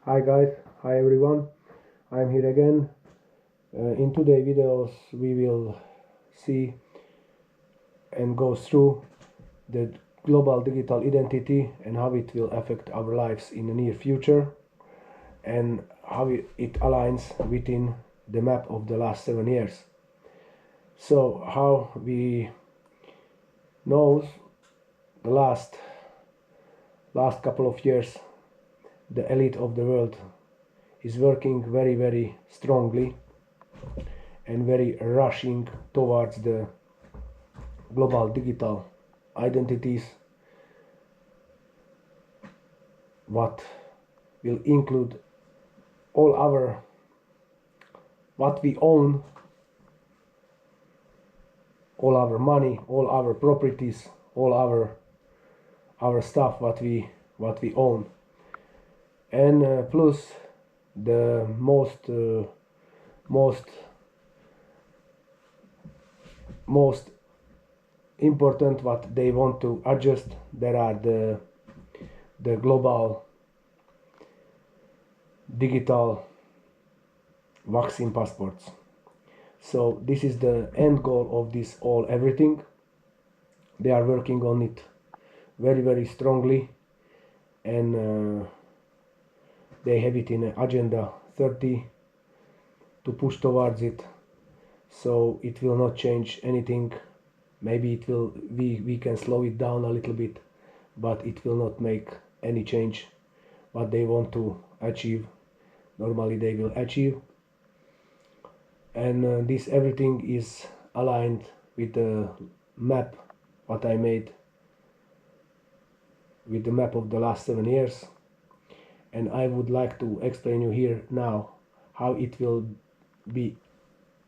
Hi guys, hi everyone. I'm here again. In today's videos, we will see and go through the global digital identity and how it will affect our lives in the near future and how it aligns within the map of the last 7 years. So, how we know the last couple of years, the elite of the world is working very strongly and very rushing towards the global digital identities, what will include all our what we own, all our money, all our properties, all our stuff what we own, and plus the most most important what they want to adjust. There are the global digital vaccine passports. So this is the end goal of this all everything. They are working on it very strongly, and they have it in agenda 30 to push towards it. So it will not change anything. Maybe it will we can slow it down a little bit, but it will not make any change. What they want to achieve, normally they will achieve. And this everything is aligned with the map what I made with the map of the last 7 years, and I would like to explain you here now how it will be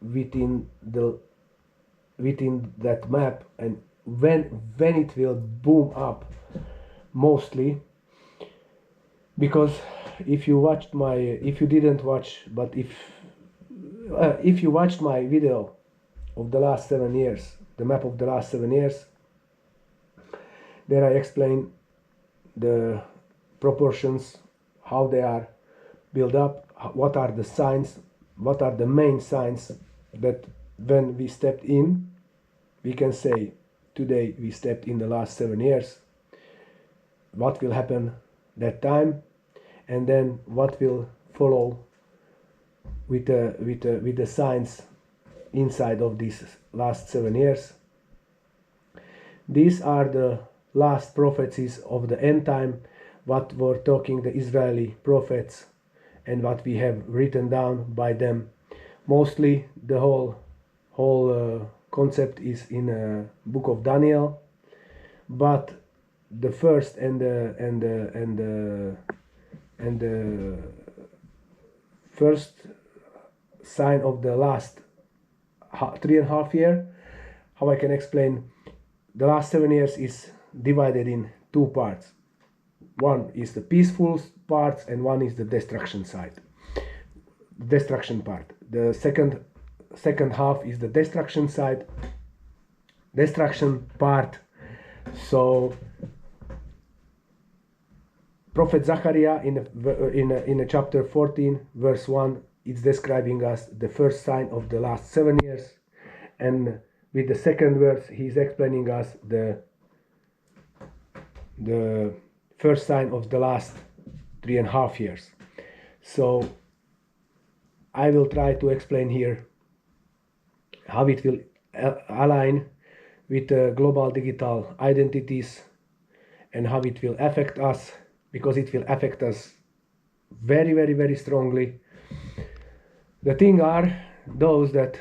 within that map and when it will boom up mostly. Because if you didn't watch, but if you watched my video of the last 7 years, the map of the last 7 years, there I explain the proportions, how they are built up, what are the signs, what are the main signs that when we stepped in, we can say today we stepped in the last 7 years, what will happen that time, and then what will follow with the signs inside of these last 7 years. These are the last prophecies of the end time, what were talking the Israeli prophets and what we have written down by them. Mostly the whole concept is in book of Daniel, but the first and the first sign of the last 3.5 years, how I can explain, the last 7 years is divided in two parts. One is the peaceful part and one is the destruction side. Destruction part. The second half is the destruction side. Destruction part. So Prophet Zachariah in chapter 14 verse 1 is describing us the first sign of the last 7 years, and with the second verse he is explaining us the first sign of the last 3.5 years. So I will try to explain here how it will align with global digital identities and how it will affect us, because it will affect us very strongly. The thing are those that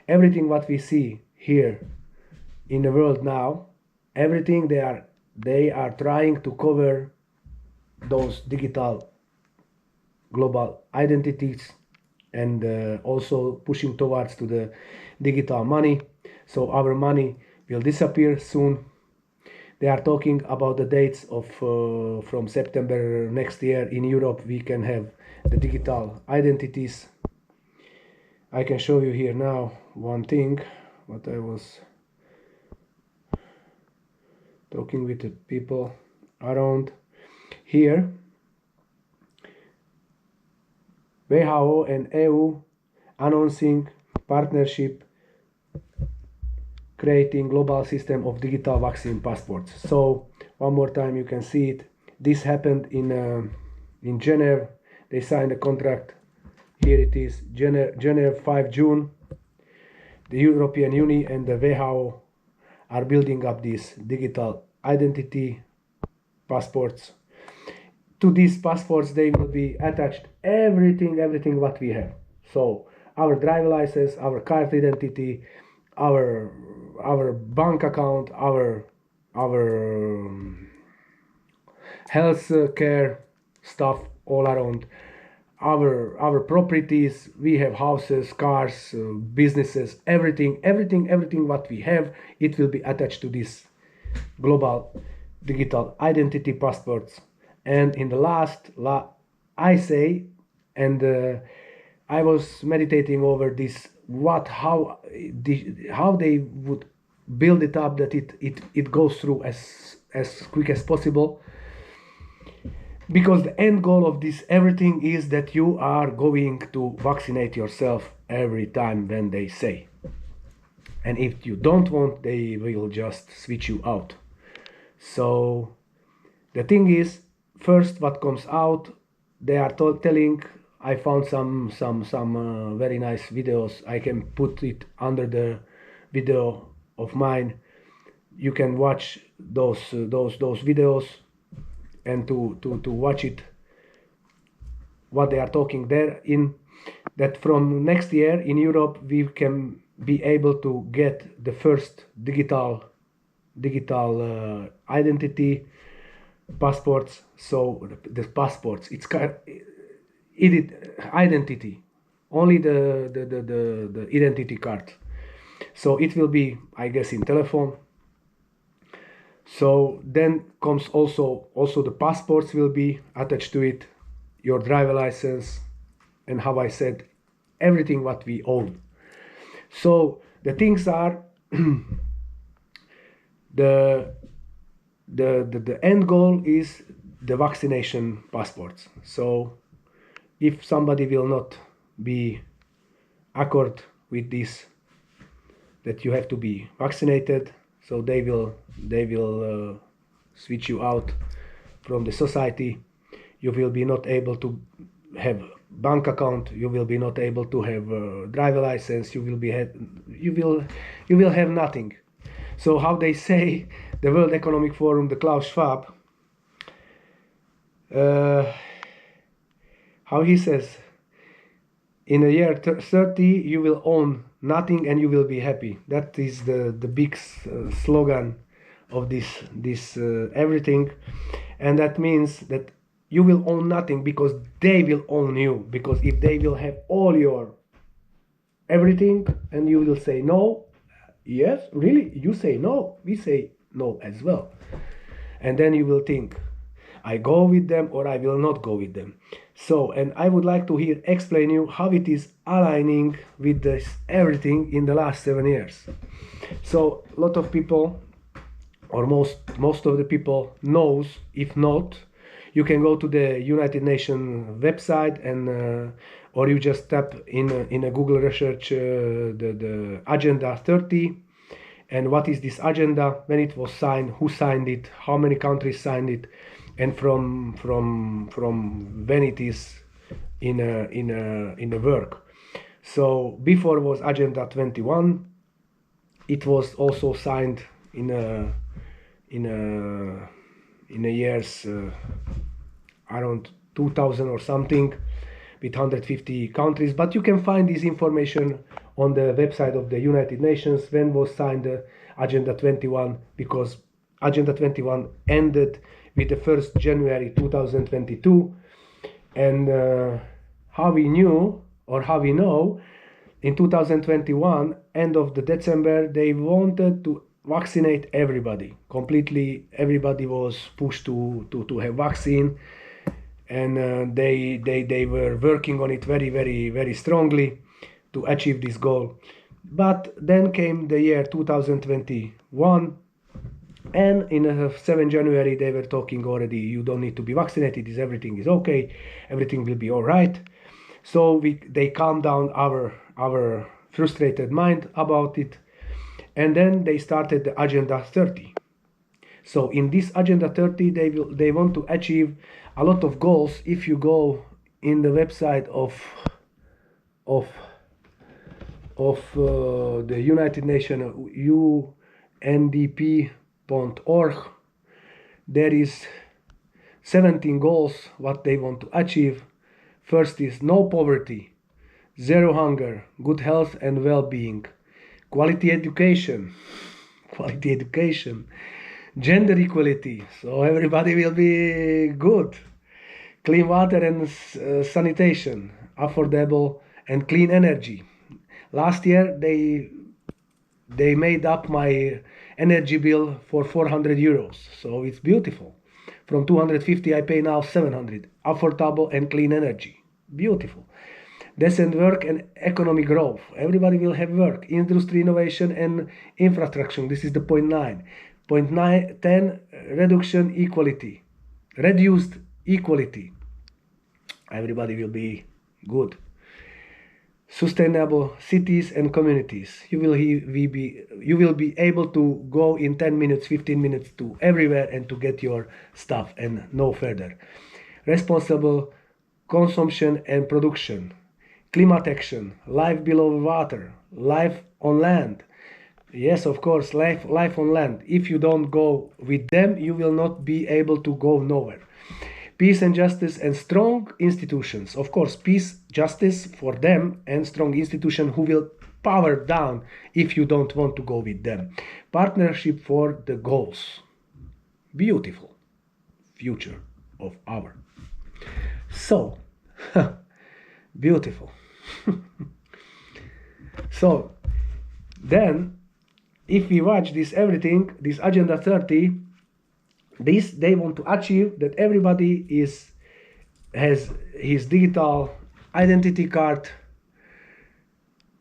everything what we see here in the world now, everything they are trying to cover those digital global identities, and also pushing towards to the digital money. So our money will disappear soon. They are talking about the dates of from September next year in Europe we can have the digital identities. I can show you here now one thing what I was talking with the people around here. WHO and EU announcing partnership creating global system of digital vaccine passports. So one more time you can see it. This happened in Geneva. They signed a contract. Here it is, Geneva 5 June. The European Union and the WHO are building up these digital identity passports. To these passports they will be attached everything what we have. So our driver license, our card identity, our bank account, our health care stuff all around, our properties. We have houses, cars, businesses, everything what we have, it will be attached to this global digital identity passports. And in the last I say, and I was meditating over this, how they would build it up that it goes through as quick as possible, because the end goal of this everything is that you are going to vaccinate yourself every time when they say, and if you don't want, they will just switch you out. So the thing is, first what comes out, they are telling. I found some very nice videos. I can put it under the video of mine. You can watch those videos and to watch it, what they are talking there, in that from next year in Europe we can be able to get the first digital identity passports. So the passports, it's identity, only the identity card. So it will be, I guess, in telephone. So then comes also the passports will be attached to it, your driver license, and how I said, everything what we own. So the things are the end goal is the vaccination passports. So if somebody will not be accord with this, that you have to be vaccinated, so they will switch you out from the society. You will be not able to have bank account. You will be not able to have a driver license. You will have nothing. So how they say, the World Economic Forum, the Klaus Schwab, how he says, in the year 30 you will own nothing and you will be happy. That is the big slogan of this everything. And that means that you will own nothing because they will own you. Because if they will have all your everything and you will say no, yes, really, you say no, we say no as well. And then you will think, I go with them or I will not go with them. So, and I would like to here explain you how it is aligning with this everything in the last 7 years. So a lot of people, or most of the people knows. If not, you can go to the United Nations website and or you just tap in a Google research the Agenda 30, and what is this agenda, when it was signed, who signed it, how many countries signed it, and from when it is in a work. So before was Agenda 21. It was also signed in a years around 2000 or something, with 150 countries. But you can find this information on the website of the United Nations when was signed Agenda 21, because Agenda 21 ended with the 1st January 2022. And how we knew, or how we know, in 2021, end of the December, they wanted to vaccinate everybody completely. Everybody was pushed to have vaccine, and they were working on it very strongly to achieve this goal. But then came the year 2021, and in 7 January they were talking already, you don't need to be vaccinated, everything is okay, everything will be all right. So they calm down our frustrated mind about it, and then they started the Agenda 30. So in this Agenda 30, they want to achieve a lot of goals. If you go in the website of the United Nations, UNDP.org, there is 17 goals what they want to achieve. First is no poverty, zero hunger, good health and well-being, quality education, gender equality, so everybody will be good, clean water and sanitation, affordable and clean energy. Last year they made up my energy bill for 400 euros, so it's beautiful. From 250 I pay now 700. Affordable and clean energy, beautiful. Decent work and economic growth, everybody will have work. Industry, innovation and infrastructure, this is the point 9. Point 10, reduction equality, reduced equality, everybody will be good. Sustainable cities and communities, you will be able to go in 10 minutes, 15 minutes to everywhere and to get your stuff and no further. Responsible consumption and production, climate action, life below water, life on land. Yes, of course, life on land. If you don't go with them, you will not be able to go nowhere. Peace and justice and strong institutions. Of course, peace, justice for them and strong institution who will power down if you don't want to go with them. Partnership for the goals. Beautiful future of our. So, beautiful. So, then, if we watch this everything, this Agenda 30, this they want to achieve that everybody has his digital identity card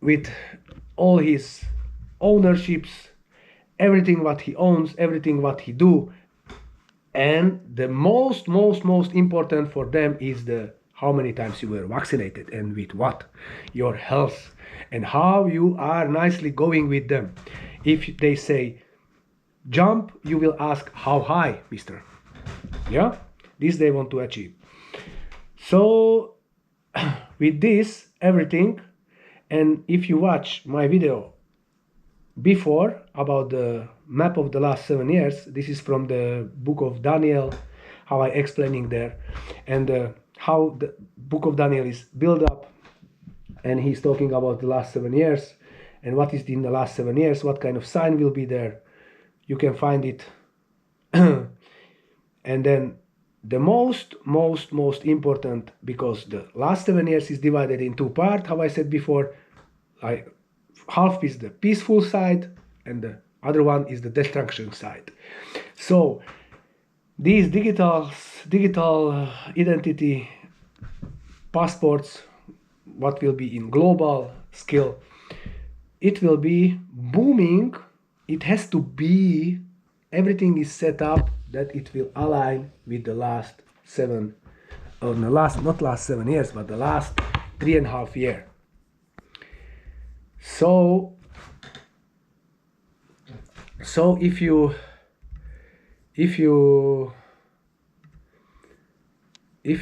with all his ownerships, everything what he owns, everything what he do, and the most important for them is the how many times you were vaccinated and with what, your health, and how you are nicely going with them. If they say jump, you will ask how high, mister. Yeah, this they want to achieve. So with this everything, and if you watch my video before about the map of the last 7 years, this is from the book of Daniel, how I explaining there, and how the book of Daniel is built up, and he's talking about the last 7 years and what is in the last 7 years, what kind of sign will be there. You can find it. And then the most important, because the last 7 years is divided in two parts, how I said before, half is the peaceful side and the other one is the destruction side. So these digital identity passports, what will be in global scale, it will be booming. It has to be, everything is set up that it will align with the last 7, or the last, not last 7 years, but the last 3.5 years. So if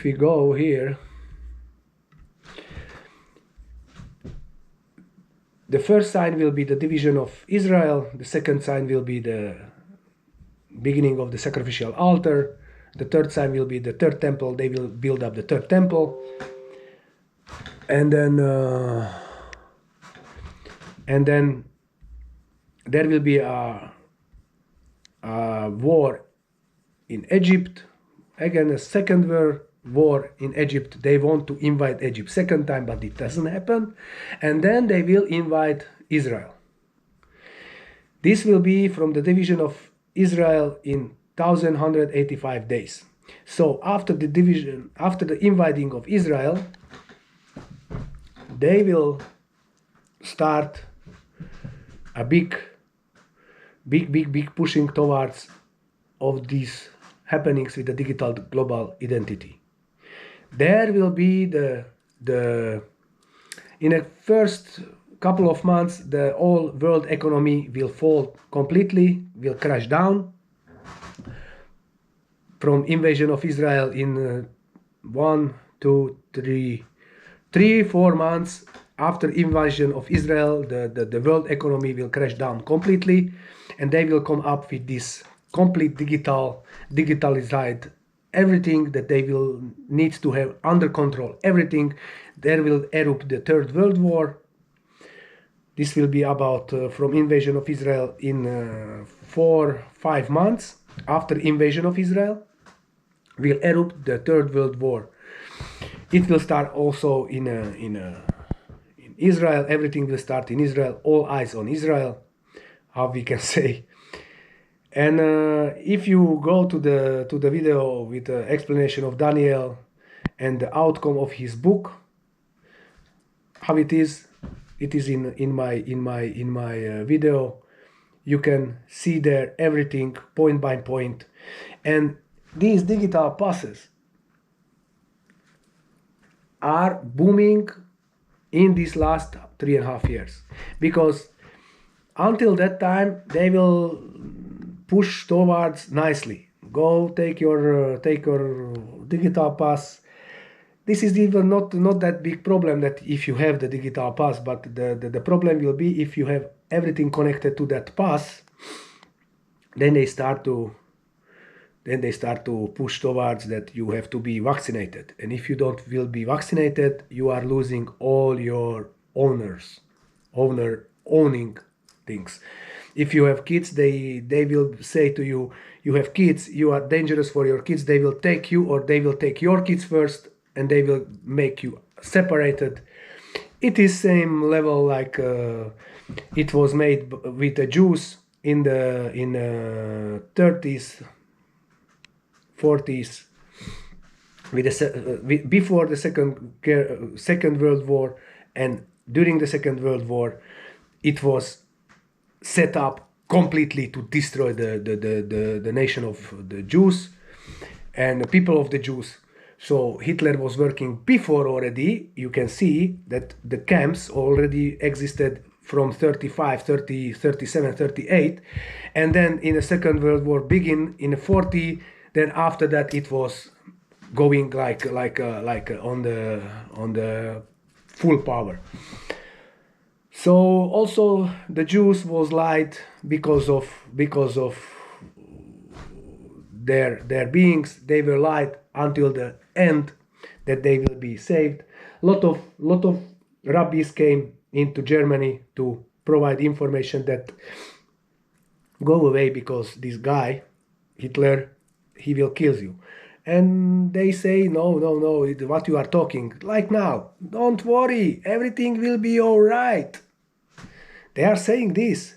we go here, the first sign will be the division of Israel, the second sign will be the beginning of the sacrificial altar, the third sign will be the third temple, they will build up the third temple, and then there will be a war in Egypt, again a second war in Egypt. They want to invade Egypt second time, but it doesn't happen, and then they will invade Israel. This will be from the division of Israel in 1185 days. So after the division, after the invading of Israel, they will start a big pushing towards of these happenings with the digital global identity. There will be the in the first couple of months, the whole world economy will fall completely, will crash down from invasion of Israel in 1, 2, 3, 4 months after invasion of Israel, the world economy will crash down completely, and they will come up with this complete digitalized everything that they will need to have under control. Everything. There will erupt the Third World War. This will be about from invasion of Israel in 4-5 months after invasion of Israel will erupt the Third World War. It will start also in Israel. Everything will start in Israel. All eyes on Israel, how we can say. And if you go to the video with the explanation of Daniel and the outcome of his book, how it is in my video. You can see there everything point by point, and these digital passes are booming in these last 3.5 years, because until that time they will push towards nicely. Go take your digital pass. This is even not that big problem that if you have the digital pass, but the problem will be if you have everything connected to that pass, then they start to push towards that you have to be vaccinated. And if you will be vaccinated, you are losing all your owning things. If you have kids, they will say to you, you have kids, you are dangerous for your kids. They will take you, or they will take your kids first, and they will make you separated. It is same level like it was made with the Jews in the 30s, 40s, before the Second World War, and during the Second World War, it was set up completely to destroy the nation of the Jews and the people of the Jews. So Hitler was working before already. You can see that the camps already existed from 35, 30, 37, 38. And then in the Second World War begin in 40. Then after that it was going like on the full power. So also the Jews was lied because of their beings. They were lied until the end that they will be saved. Lot of rabbis came into Germany to provide information that go away, because this guy Hitler, he will kill you. And they say no, what you are talking like now, don't worry, everything will be all right. They are saying this.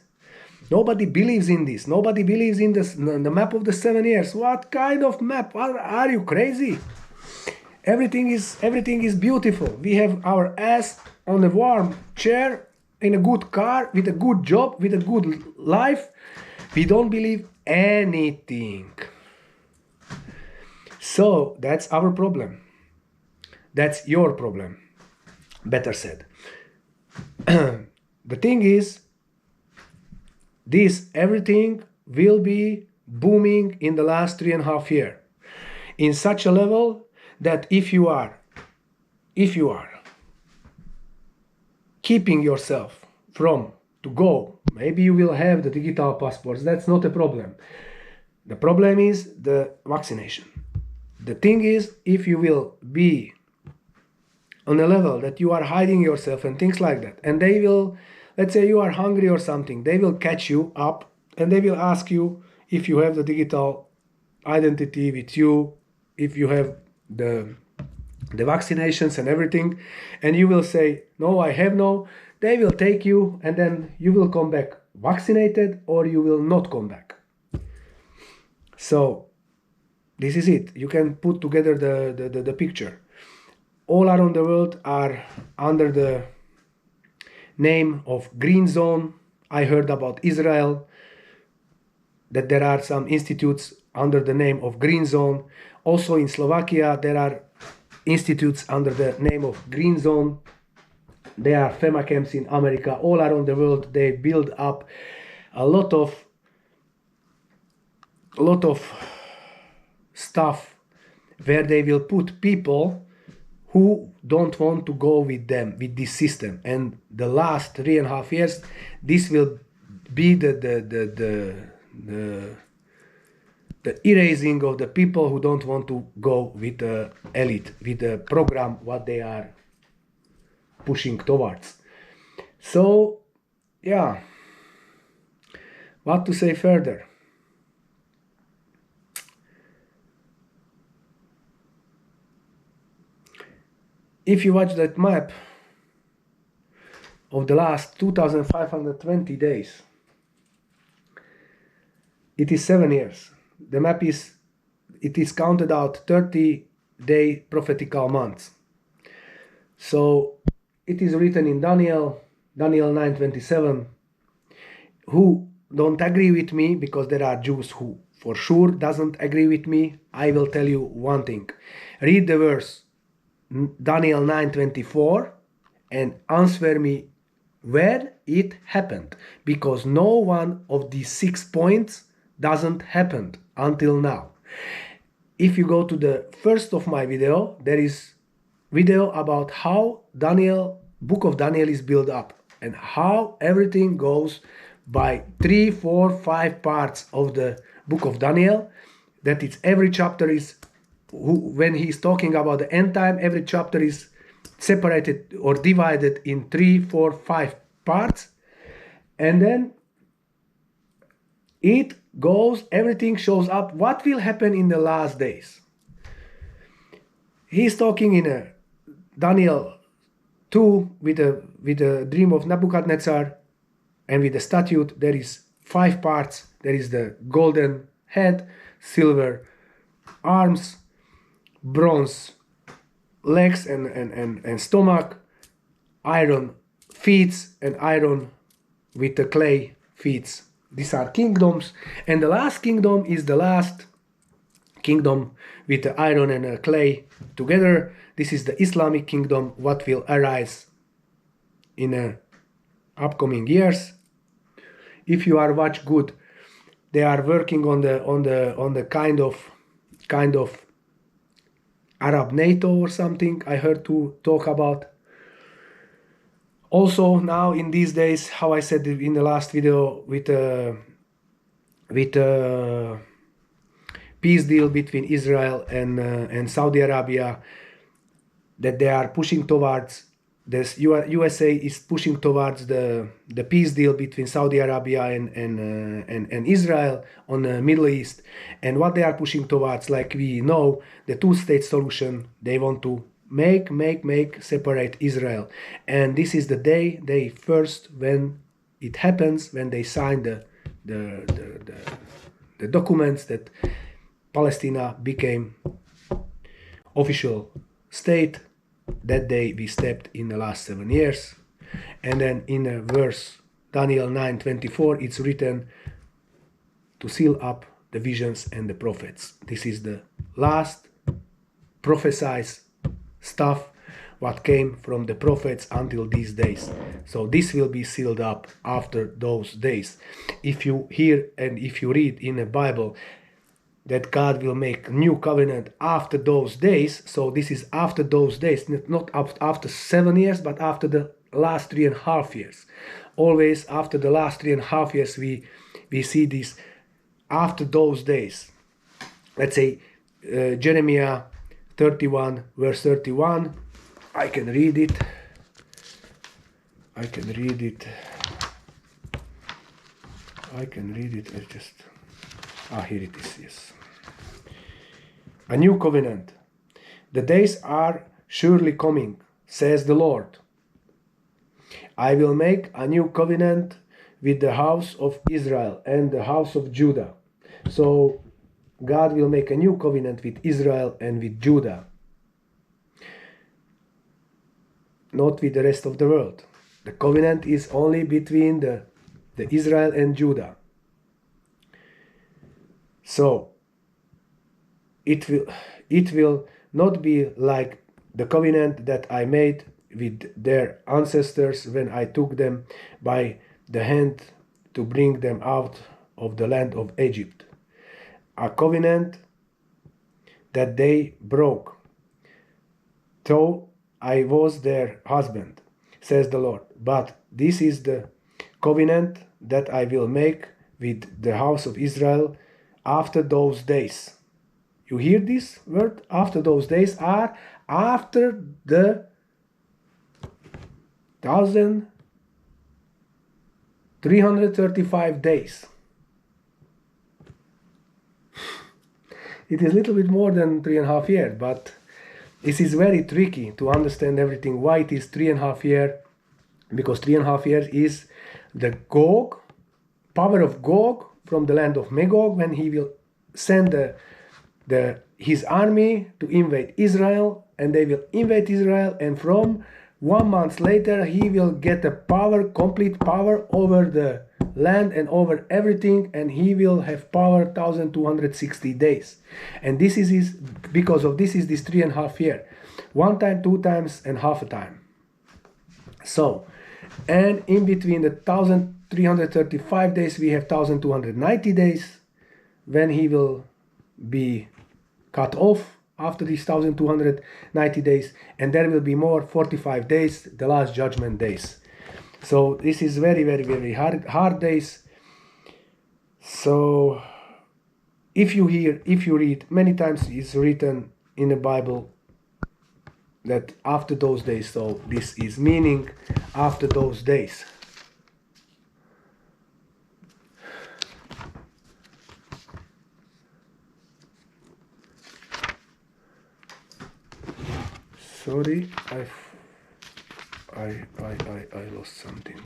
Nobody believes in this. Nobody believes in this, the map of the 7 years. What kind of map? Are you crazy? Everything is beautiful. We have our ass on a warm chair, in a good car, with a good job, with a good life. We don't believe anything. So that's our problem. That's your problem. Better said. The thing is, this everything will be booming in the last 3.5 years in such a level that if you are keeping yourself from to go, maybe you will have the digital passports. That's not a problem. The problem is the vaccination. The thing is, if you will be on a level that you are hiding yourself and things like that, and they will, let's say you are hungry or something, they will catch you up and they will ask you if you have the digital identity with you, if you have the vaccinations and everything, and you will say, no, I have no. They will take you, and then you will come back vaccinated, or you will not come back. So this is it. You can put together the picture. All around the world are under the name of green zone. I heard about Israel, that there are some institutes under the name of green zone. Also in Slovakia, there are institutes under the name of Green Zone. There are FEMA camps in America, all around the world. They build up a lot of stuff where they will put people who don't want to go with them, with this system. And the last 3.5 years, this will be the erasing of the people who don't want to go with the elite, with the program what they are pushing towards. So, yeah, what to say further? If you watch that map of the last 2,520 days, it is 7 years. The map is, it is counted out 30-day prophetical months. So it is written in Daniel 9:27, who don't agree with me, because there are Jews who for sure doesn't agree with me. I will tell you one thing. Read the verse Daniel 9:24 and answer me where it happened, because no one of these 6 points doesn't happen until now. If you go to the first of my video, there is video about how book of Daniel is built up and how everything goes by 3, 4, 5 parts of the book of Daniel. That it's every chapter is, when he's talking about the end time, every chapter is separated or divided in 3, 4, 5 parts, and then it goes, everything shows up what will happen in the last days. He's talking in Daniel 2 with the dream of Nebuchadnezzar, and with the statute there is 5 parts. There is the golden head, silver arms, bronze legs and stomach, iron feet, and iron with the clay feet. These are kingdoms, and the last kingdom is the last kingdom with the iron and clay together. This is the Islamic kingdom, what will arise in upcoming years. If you are watch good, they are working on the kind of Arab NATO or something. I heard to talk about. Also now in these days, how I said in the last video, with peace deal between Israel and Saudi Arabia, that they are pushing towards this. USA is pushing towards the peace deal between Saudi Arabia and Israel on the Middle East. And what they are pushing towards, like we know, the two-state solution. They want to make separate Israel. And this is the day they first, when it happens, when they sign the documents that Palestine became official state. That day we stepped in the last 7 years. And then in a verse Daniel 9:24, it's written to seal up the visions and the prophets. This is the last prophesied stuff what came from the prophets until these days. So this will be sealed up after those days. If you hear and if you read in the Bible that God will make new covenant after those days, so this is after those days, not after 7 years, but after the last 3.5 years. Always after the last 3.5 years we see this after those days. Let's say Jeremiah 31 verse 31. I can read it. Here it is, yes. A new covenant. The days are surely coming, says the Lord. I will make a new covenant with the house of Israel and the house of Judah. So God will make a new covenant with Israel and with Judah. Not with the rest of the world. The covenant is only between the Israel and Judah. So it will not be like the covenant that I made with their ancestors when I took them by the hand to bring them out of the land of Egypt. A covenant that they broke, though I was their husband, says the Lord. But this is the covenant that I will make with the house of Israel after those days. You hear this word? After those days are after the 1335 days. It is a little bit more than 3.5 years, but this is very tricky to understand everything. Why it is 3.5 years? Because 3.5 years is the Gog, power of Gog from the land of Magog, when he will send his army to invade Israel, and they will invade Israel, and from 1 month later he will get a power, complete power over the land and over everything, and he will have power 1260 days. And this is because of this is this 3.5 years. 1 time, 2 times, and half a time. So, and in between the 1335 days we have 1290 days when he will be cut off after these 1290 days, and there will be more 45 days, the last judgment days. So this is very, very, very hard days. So if you read, many times it's written in the Bible that after those days, so this is meaning after those days. Sorry, I lost something.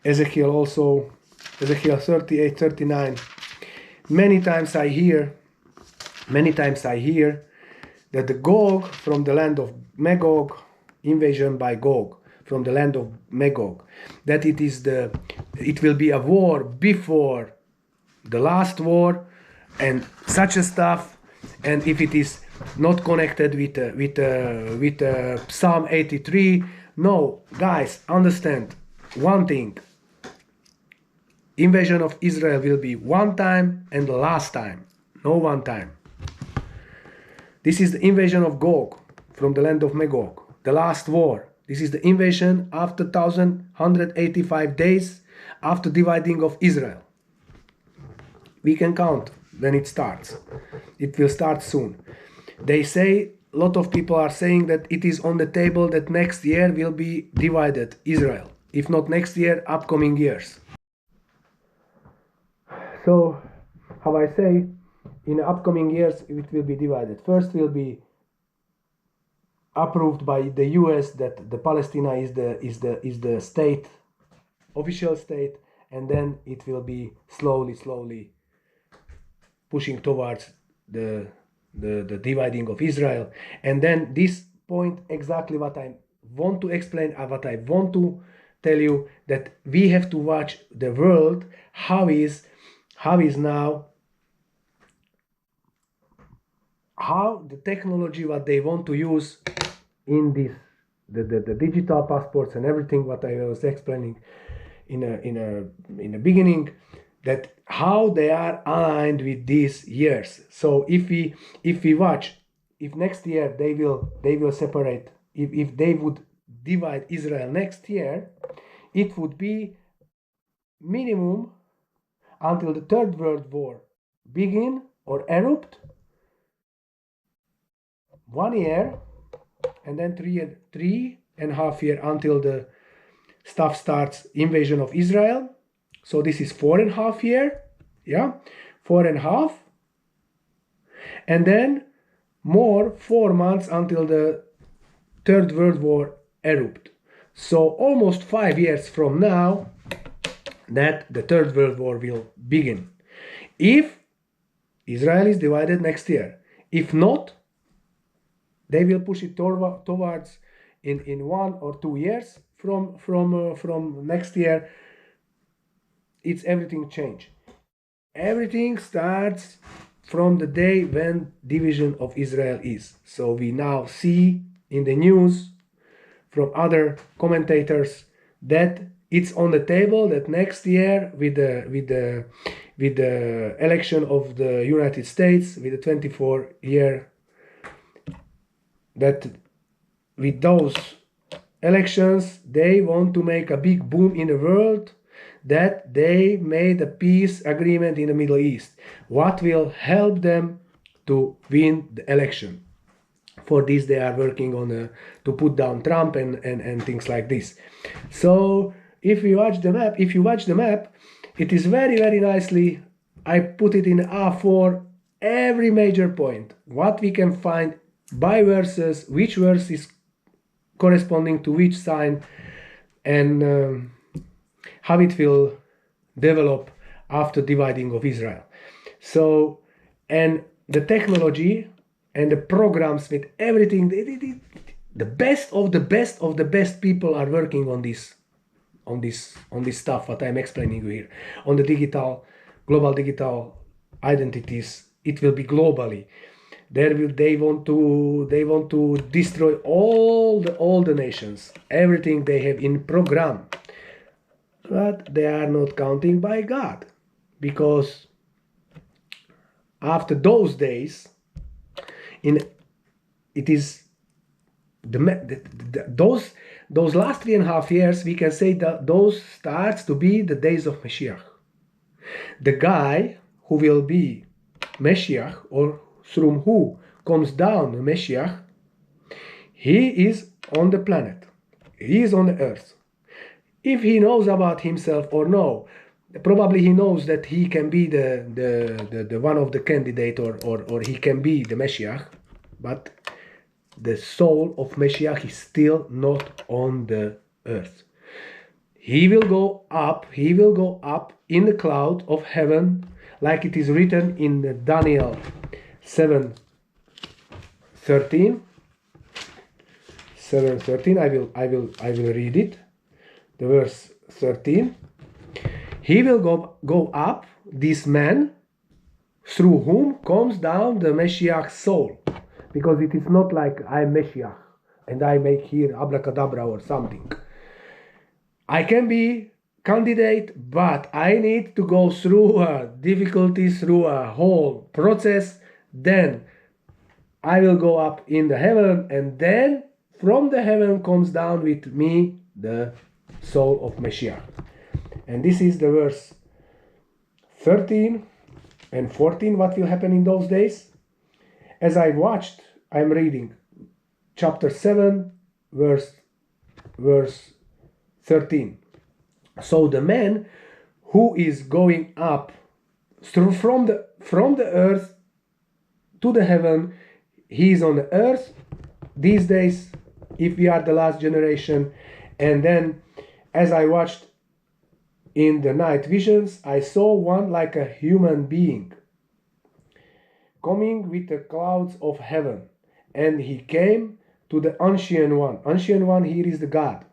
Ezekiel 38, 39. Many times I hear that the Gog from the land of Magog, invasion by Gog from the land of Magog, that it will be a war before the last war and such a stuff. And if it is not connected with Psalm 83, no, guys, understand one thing. Invasion of Israel will be one time and the last time, no one time. This is the invasion of Gog from the land of Magog, the last war. This is the invasion after 1185 days after dividing of Israel. We can count when it starts. It will start soon. They say, a lot of people are saying that it is on the table that next year will be divided Israel. If not next year, upcoming years. So, how I say, in the upcoming years it will be divided. First will be approved by the US that the Palestine is the state, official state, and then it will be slowly pushing towards the dividing of Israel. And then this point exactly what I want to explain, what I want to tell you, that we have to watch the world how is now, how the technology what they want to use in this the digital passports and everything what I was explaining in the beginning, that how they are aligned with these years. So if we watch, if next year they will separate, if they would divide Israel next year, it would be minimum until the Third World War begin or erupt 1 year, and then 3.5 years until the stuff starts, invasion of Israel. So this is 4.5 years, 4.5, and then more 4 months until the Third World War erupt. So almost 5 years from now that the Third World War will begin. If Israel is divided next year, if not, they will push it towards in 1 or 2 years from next year, it's everything change. Everything starts from the day when division of Israel is. So we now see in the news from other commentators that it's on the table that next year with the election of the United States with the 24-year, that with those elections they want to make a big boom in the world, that they made a peace agreement in the Middle East, what will help them to win the election. For this they are working on to put down Trump and things like this. So if you watch the map, it is very, very nicely, I put it in A4, every major point, what we can find by verses, which verse is corresponding to which sign, and how it will develop after dividing of Israel. So, and the technology and the programs with everything, the best of the best of the best people are working on this stuff what I'm explaining here, on the global digital identities. It will be globally. They want to destroy all the nations, everything they have in program, but they are not counting by God, because after those days, it is those last 3.5 years, we can say that those starts to be the days of Mashiach. The guy who will be Mashiach, or through who comes down the Mashiach, he is on the planet, he is on the earth. If he knows about himself or no, probably he knows that he can be the one of the candidate, or he can be the Mashiach, but the soul of Mashiach is still not on the earth. He will go up in the cloud of heaven, like it is written in Daniel 7:13. I will read it. The verse 13. He will go up, this man, through whom comes down the Mashiach's soul. Because it is not like I'm Mashiach and I make here abracadabra or something. I can be candidate, but I need to go through difficulties, through a whole process. Then I will go up in the heaven, and then from the heaven comes down with me the soul of Mashiach. And this is the verse 13 and 14, what will happen in those days. As I watched, I'm reading chapter 7, verse 13. So the man who is going up from the earth to the heaven, he is on the earth these days, if we are the last generation. And then, as I watched in the night visions, I saw one like a human being coming with the clouds of heaven, and he came to the Ancient One. Ancient One here is the God,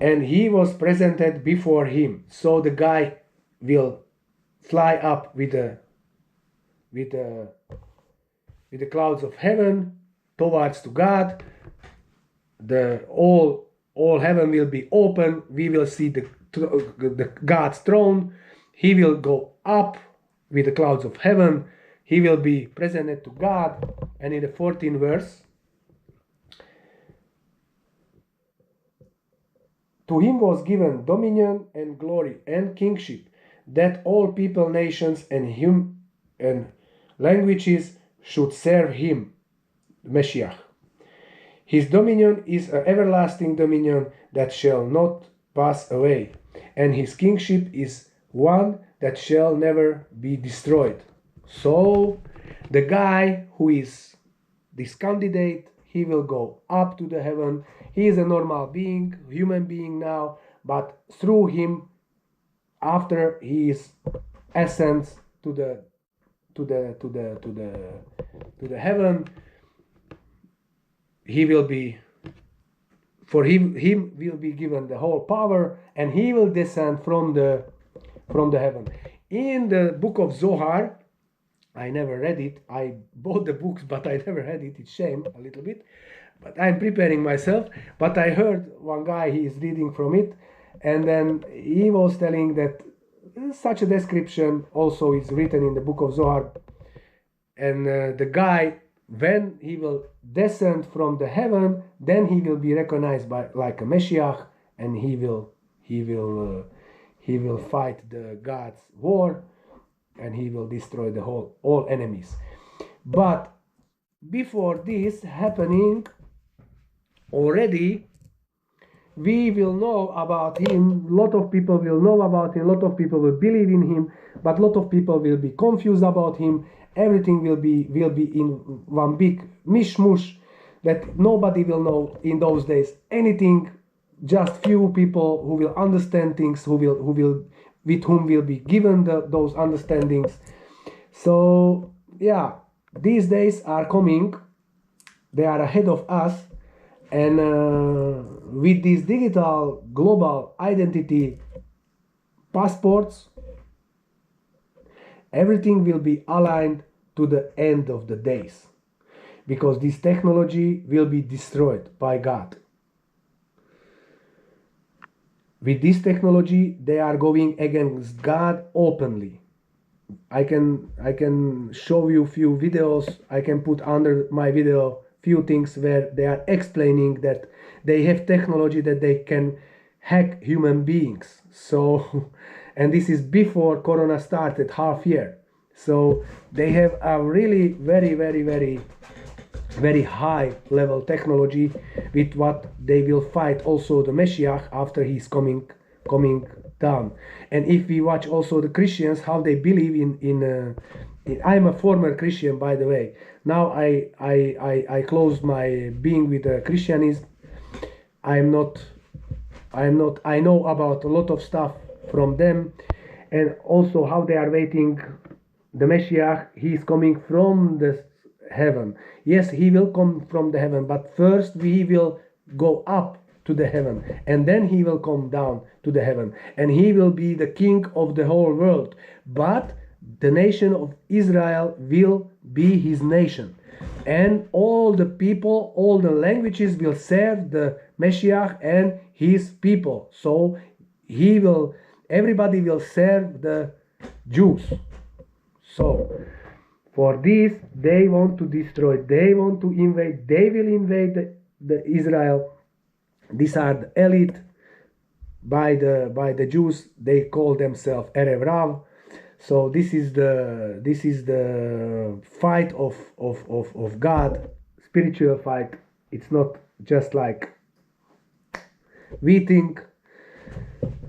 and he was presented before him. So the guy will fly up with the clouds of heaven towards to God. All heaven will be open. We will see the God's throne. He will go up with the clouds of heaven. He will be presented to God. And in the 14th verse, to him was given dominion and glory and kingship, that all people, nations, and languages should serve him, Mashiach. His dominion is an everlasting dominion that shall not pass away, and his kingship is one that shall never be destroyed. So the guy who is this candidate, he will go up to the heaven. He is a normal being, human being now, but through him, after he is ascends to the heaven, he will be For him will be given the whole power, and he will descend from the heaven. In the book of Zohar, I never read it. I bought the books, but I never read it. It's shame a little bit, but I'm preparing myself. But I heard one guy, he is reading from it, and then he was telling that such a description also is written in the book of Zohar. And the guy, when he will descend from the heaven, then he will be recognized by like a Messiah, and he will fight the God's war, and he will destroy the all enemies. But before this happening, already we will know about him. A lot of people will know about him. A lot of people will believe in him, but a lot of people will be confused about him. Everything will be in one big mishmush that nobody will know in those days anything. Just few people who will understand things, who will with whom will be given those understandings. So yeah, these days are coming. They are ahead of us, and with these digital global identity passports, everything will be aligned to the end of the days, because this technology will be destroyed by God. With this technology, they are going against God openly. I can show you few videos. I can put under my video few things where they are explaining that they have technology that they can hack human beings. So, and this is before Corona started, half year. So they have a really very high level technology with what they will fight also the Messiah after he's coming down. And if we watch also the Christians, how they believe in I'm a former Christian, by the way. Now I closed my being with Christianism. I know about a lot of stuff from them, and also how they are waiting the Messiah. He is coming from the heaven. Yes, he will come from the heaven, but first we will go up to the heaven, and then he will come down to the heaven, and he will be the king of the whole world. But the nation of Israel will be his nation, and all the people, all the languages will serve the Messiah and his people. So everybody will serve the Jews. So for this, they want to destroy, they want to invade, they will invade the Israel. These are the elite by the Jews. They call themselves Erev Rav. So this is the fight of God, spiritual fight. It's not just like we think.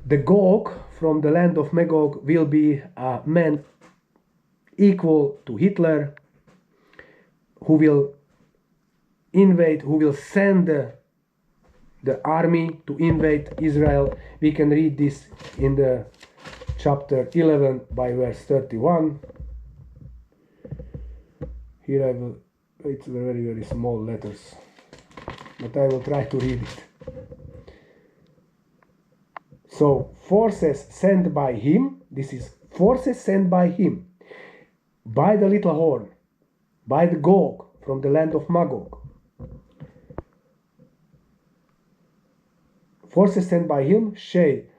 The Gog from the land of Magog will be a man equal to Hitler, who will invade, who will send the army to invade Israel. We can read this in the chapter 11 by verse 31. Here it's very small letters, but I will try to read it. So forces sent by him, this is forces sent by him, by the little horn, by the Gog from the land of Magog. Forces sent by him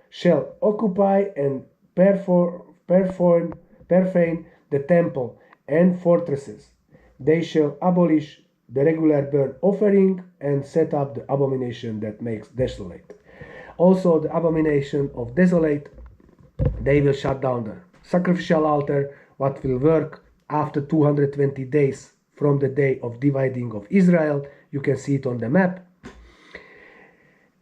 shall occupy and profane the temple and fortresses. They shall abolish the regular burnt offering and set up the abomination that makes desolate. Also the abomination of desolate, they will shut down the sacrificial altar, what will work after 220 days from the day of dividing of Israel. You can see it on the map.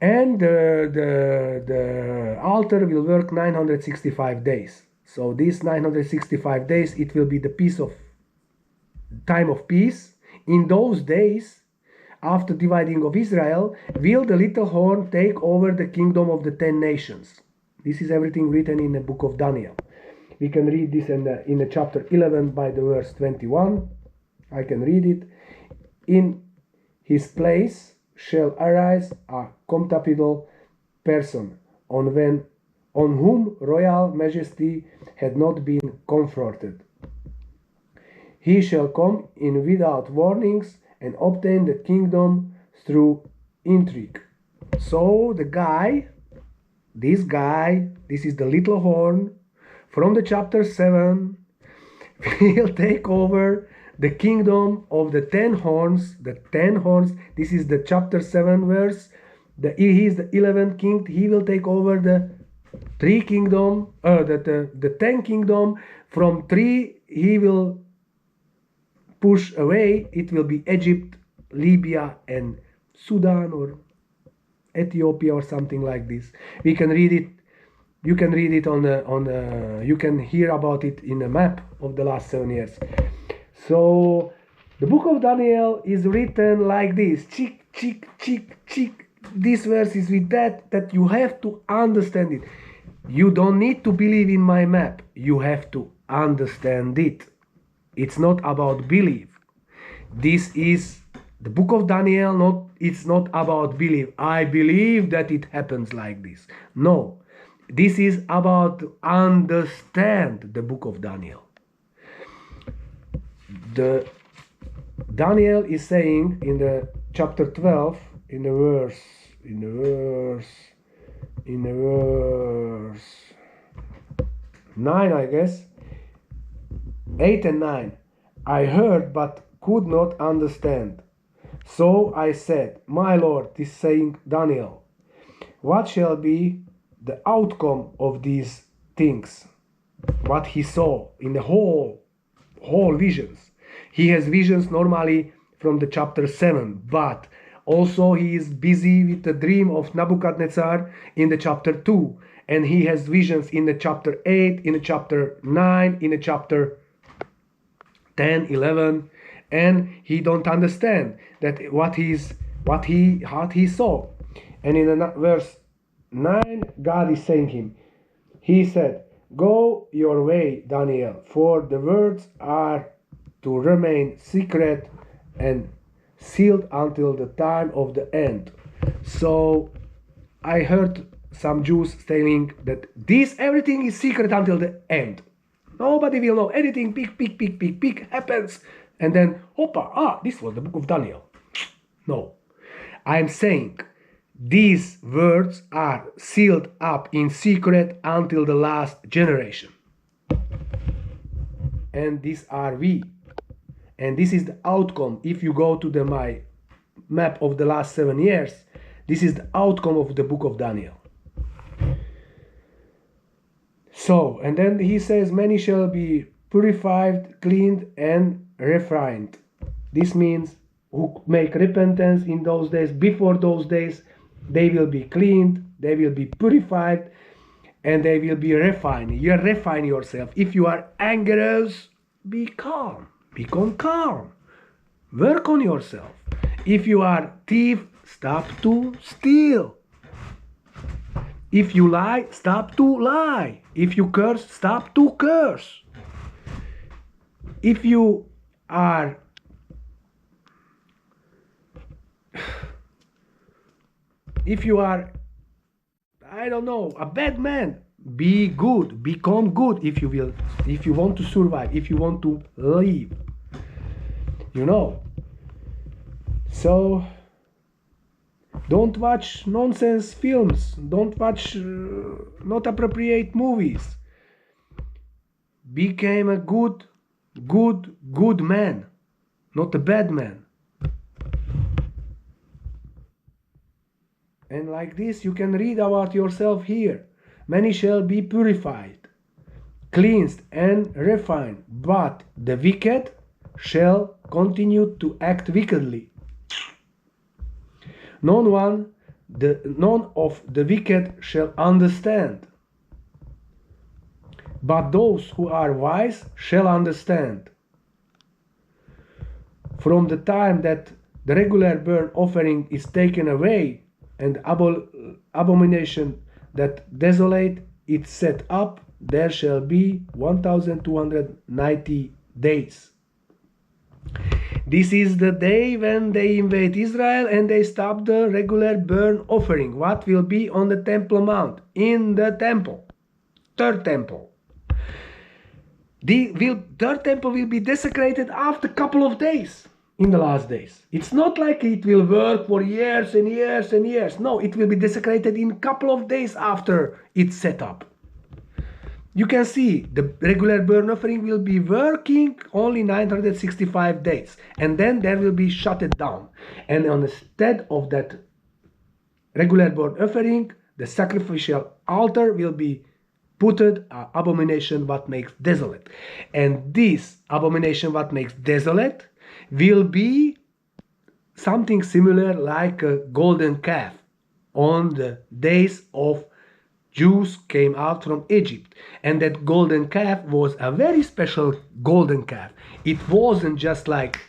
And the altar will work 965 days. So these 965 days, it will be the time of peace. In those days, after dividing of Israel, will the little horn take over the kingdom of the 10 nations. This is everything written in the book of Daniel. We can read this in the chapter 11 by the verse 21. I can read it. In his place shall arise a contemptible person, on whom royal majesty had not been conferred. He shall come in without warnings and obtain the kingdom through intrigue. So this guy, this is the little horn from the chapter 7, will take over the kingdom of the 10 horns. The 10 horns, this is the chapter 7 verse. He is the 11th king. He will take over the 3 kingdom, the 10 kingdom. From 3 he will push away. It will be Egypt, Libya, and Sudan, or Ethiopia, or something like this. We can read it. You can read it you can hear about it in a map of the last 7 years. So the book of Daniel is written like this. Chick, chick, chick, chick. This verse is with that you have to understand it. You don't need to believe in my map. You have to understand it. It's not about belief. This is the book of Daniel. It's not about belief. I believe that it happens like this. No. This is about to understand the book of Daniel. Daniel is saying in the chapter 12, in the verse 9, I guess, 8 and 9. I heard but could not understand. So I said, my Lord, is saying Daniel, what shall be the outcome of these things? What he saw in the whole visions. He has visions normally from the chapter 7, but also he is busy with the dream of Nebuchadnezzar in the chapter 2, and he has visions in the chapter 8, in the chapter 9, in the chapter 10, 11, and he don't understand that what he saw. And in the verse 9, God is saying him, he said, go your way, Daniel, for the words are to remain secret and sealed until the time of the end. So I heard some Jews saying that everything is secret until the end. Nobody will know anything. Peak happens, and then this was the book of Daniel. No, I'm saying these words are sealed up in secret until the last generation. And these are we. And this is the outcome. If you go to my map of the last 7 years, this is the outcome of the book of Daniel. So, and then he says, many shall be purified, cleaned, and refined. This means who make repentance in those days, before those days, they will be cleaned, they will be purified, and they will be refined. You refine yourself. If you are anxious, be calm. Become calm. Work on yourself. If you are thief, stop to steal. If you lie, stop to lie. If you curse, stop to curse. If you are I don't know, a bad man, be good, become good if you want to survive, if you want to live. So don't watch nonsense films, don't watch not appropriate movies. Become a good man, not a bad man. And like this you can read about yourself here. Many shall be purified, cleansed, and refined, but the wicked shall continue to act wickedly. None of the wicked shall understand, but those who are wise shall understand. From the time that the regular burnt offering is taken away, and abomination that desolate is set up, there shall be 1290 days. This is the day when they invade Israel and they stop the regular burnt offering. What will be on the Temple Mount? In the temple. Third temple. The third temple will be desecrated after a couple of days in the last days. It's not like it will work for years and years and years. No, it will be desecrated in a couple of days after it's set up. You can see the regular burnt offering will be working only 965 days, and then there will be shut it down. And instead of that regular burnt offering, the sacrificial altar will be put abomination what makes desolate. And this abomination what makes desolate will be something similar like a golden calf on the days of Jews came out from Egypt. And that golden calf was a very special golden calf. It wasn't just like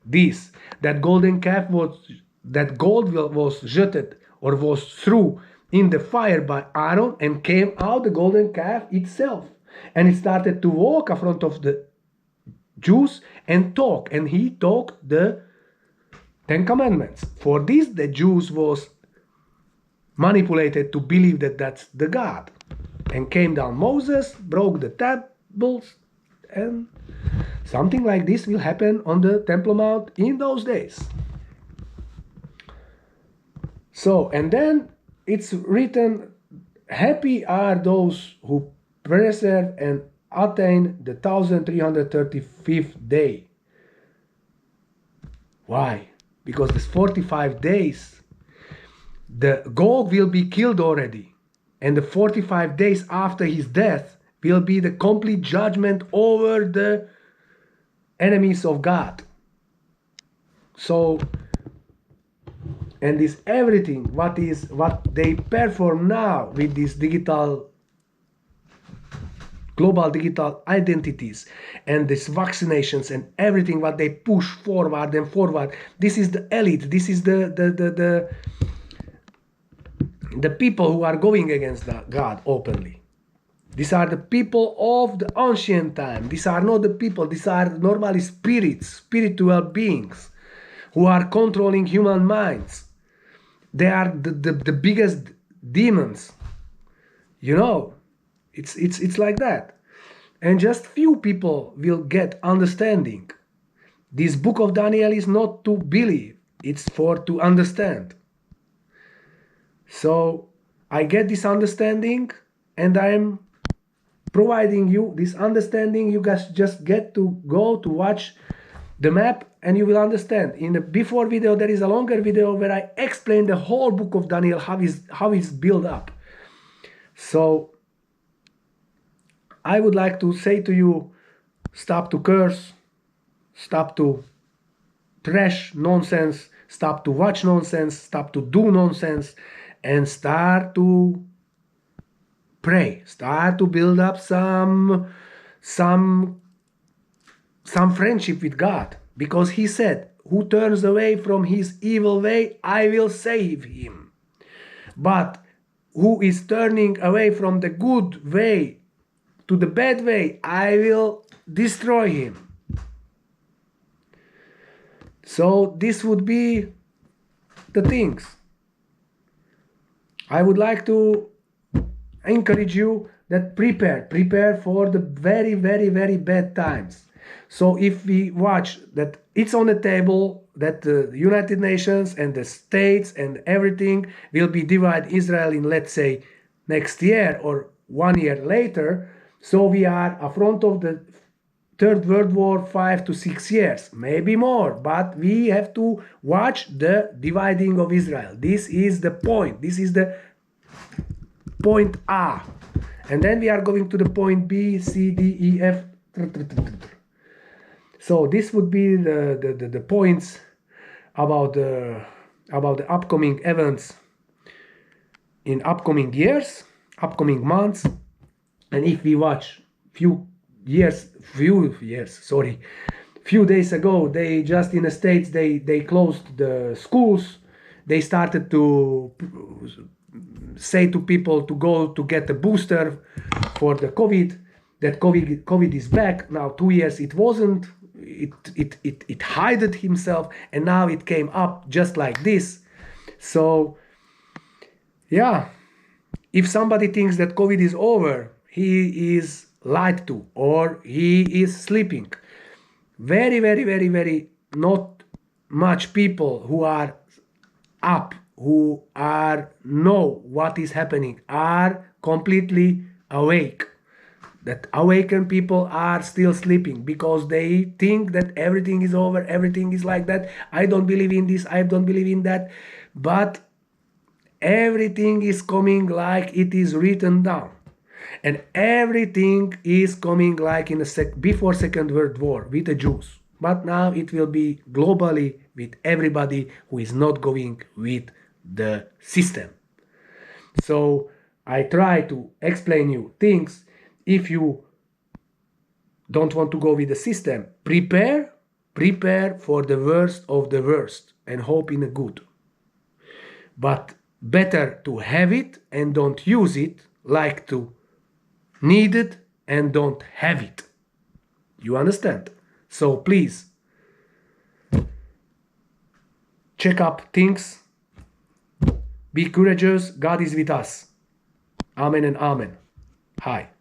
this. That golden calf was, that gold was jetted or was thrown in the fire by Aaron and came out the golden calf itself. And it started to walk in front of the Jews and talk. And he talked the 10 Commandments. For this, the Jews was manipulated to believe that that's the God. And came down Moses, broke the tables, and something like this will happen on the Temple Mount in those days. So, and then it's written, happy are those who preserve and attain the 1335th day. Why? Because this 45 days, the Gog will be killed already. And the 45 days after his death will be the complete judgment over the enemies of God. So, and this everything, what they perform now with these global digital identities and these vaccinations and everything what they push forward and forward, this is the elite, this is the people who are going against God openly. These are the people of the ancient time. These are not the people, these are normally spirits, spiritual beings who are controlling human minds. They are the biggest demons. You know, it's like that. And just few people will get understanding. This book of Daniel is not to believe, it's for to understand. So I get this understanding and I am providing you this understanding. You guys just get to go to watch the map and you will understand. In the before video there is a longer video where I explain the whole book of Daniel, how it's built up. So I would like to say to you, stop to curse, stop to trash nonsense, stop to watch nonsense, stop to do nonsense, and start to pray, start to build up some friendship with God, because he said, who turns away from his evil way, I will save him. But who is turning away from the good way to the bad way, I will destroy him. So this would be the things. I would like to encourage you that prepare for the very, very, very bad times. So if we watch that it's on the table that the United Nations and the states and everything will be divide Israel in, let's say, next year or 1 year later, so we are in front of the Third World War 5 to 6 years, maybe more, but we have to watch the dividing of Israel. This is the point. This is the point A. And then we are going to the point B, C, D, E, F. So this would be the points about the upcoming events in upcoming years, upcoming months. And if we watch few days ago, they just in the States, they closed the schools. They started to say to people to go to get a booster for the COVID, that COVID is back. Now 2 years it wasn't it hided himself, and now it came up just like this. So yeah, if somebody thinks that COVID is over, he is lied to, or he is sleeping. Very, very, very, very not much people who are up, who are know what is happening, are completely awake. That awakened people are still sleeping because they think that everything is over, everything is like that. I don't believe in this, I don't believe in that. But everything is coming like it is written down. And everything is coming like in before Second World War with the Jews. But now it will be globally with everybody who is not going with the system. So I try to explain you things. If you don't want to go with the system, prepare for the worst of the worst and hope in a good. But better to have it and don't use it, like to need it and don't have it. You understand? So please check up things. Be courageous. God is with us. Amen and amen. Hi.